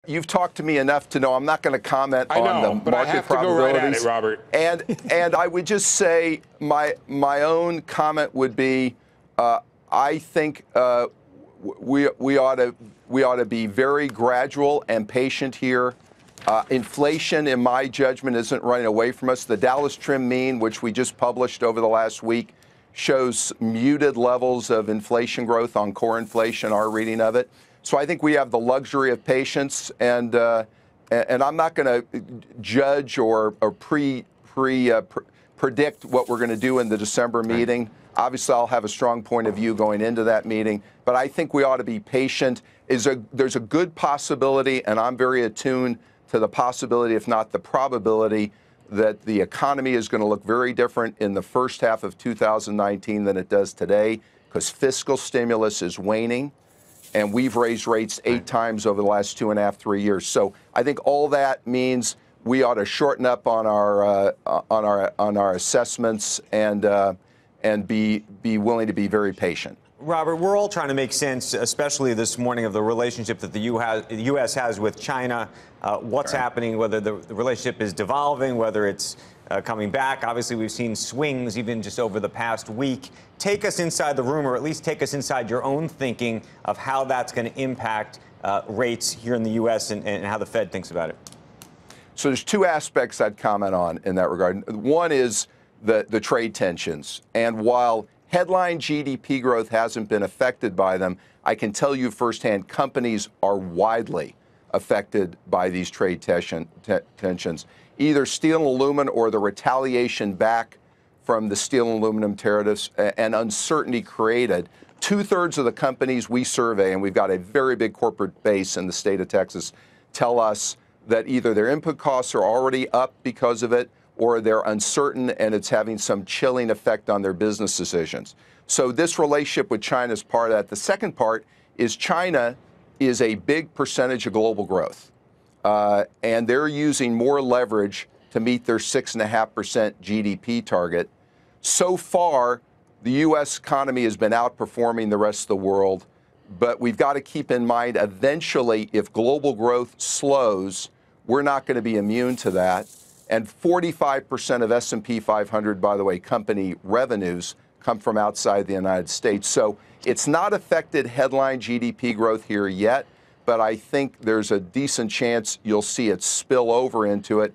You've talked to me enough to know I'm not going to comment on the but I market have to go right at it, Robert. And I would just say my own comment would be I think we ought to be very gradual and patient here. Inflation, in my judgment, isn't running away from us. The Dallas Trim Mean, which we just published over the last week, shows muted levels of inflation growth on core inflation, our reading of it. So I think we have the luxury of patience, and I'm not going to judge or predict what we're going to do in the December meeting. Obviously, I'll have a strong point of view going into that meeting, but I think we ought to be patient. There's a good possibility, and I'm very attuned to the possibility, if not the probability, that the economy is going to look very different in the first half of 2019 than it does today, because fiscal stimulus is waning, and we've raised rates 8 times over the last 2.5, 3 years. So I think all that means we ought to shorten up on our assessments and be willing to be very patient. Robert, we're all trying to make sense, especially this morning, of the relationship that the U.S. has with China. What's happening, whether the relationship is devolving, whether it's coming back. Obviously, we've seen swings even just over the past week. Take us inside the room, or at least take us inside your own thinking of how that's going to impact rates here in the U.S. and how the Fed thinks about it. So there's 2 aspects I'd comment on in that regard. One is the trade tensions. And while headline GDP growth hasn't been affected by them, I can tell you firsthand companies are widely affected by these trade tensions. Either steel and aluminum or the retaliation back from the steel and aluminum tariffs and uncertainty created. 2/3 of the companies we survey, and we've got a very big corporate base in the state of Texas, tell us that either their input costs are already up because of it, or they're uncertain and it's having some chilling effect on their business decisions. So this relationship with China is part of that. The second part is China is a big percentage of global growth. And they're using more leverage to meet their 6.5% GDP target. So far, the U.S. economy has been outperforming the rest of the world, but we've got to keep in mind eventually if global growth slows, we're not going to be immune to that. And 45% of S&P 500, by the way, company revenues come from outside the United States. So it's not affected headline GDP growth here yet, but I think there's a decent chance you'll see it spill over into it.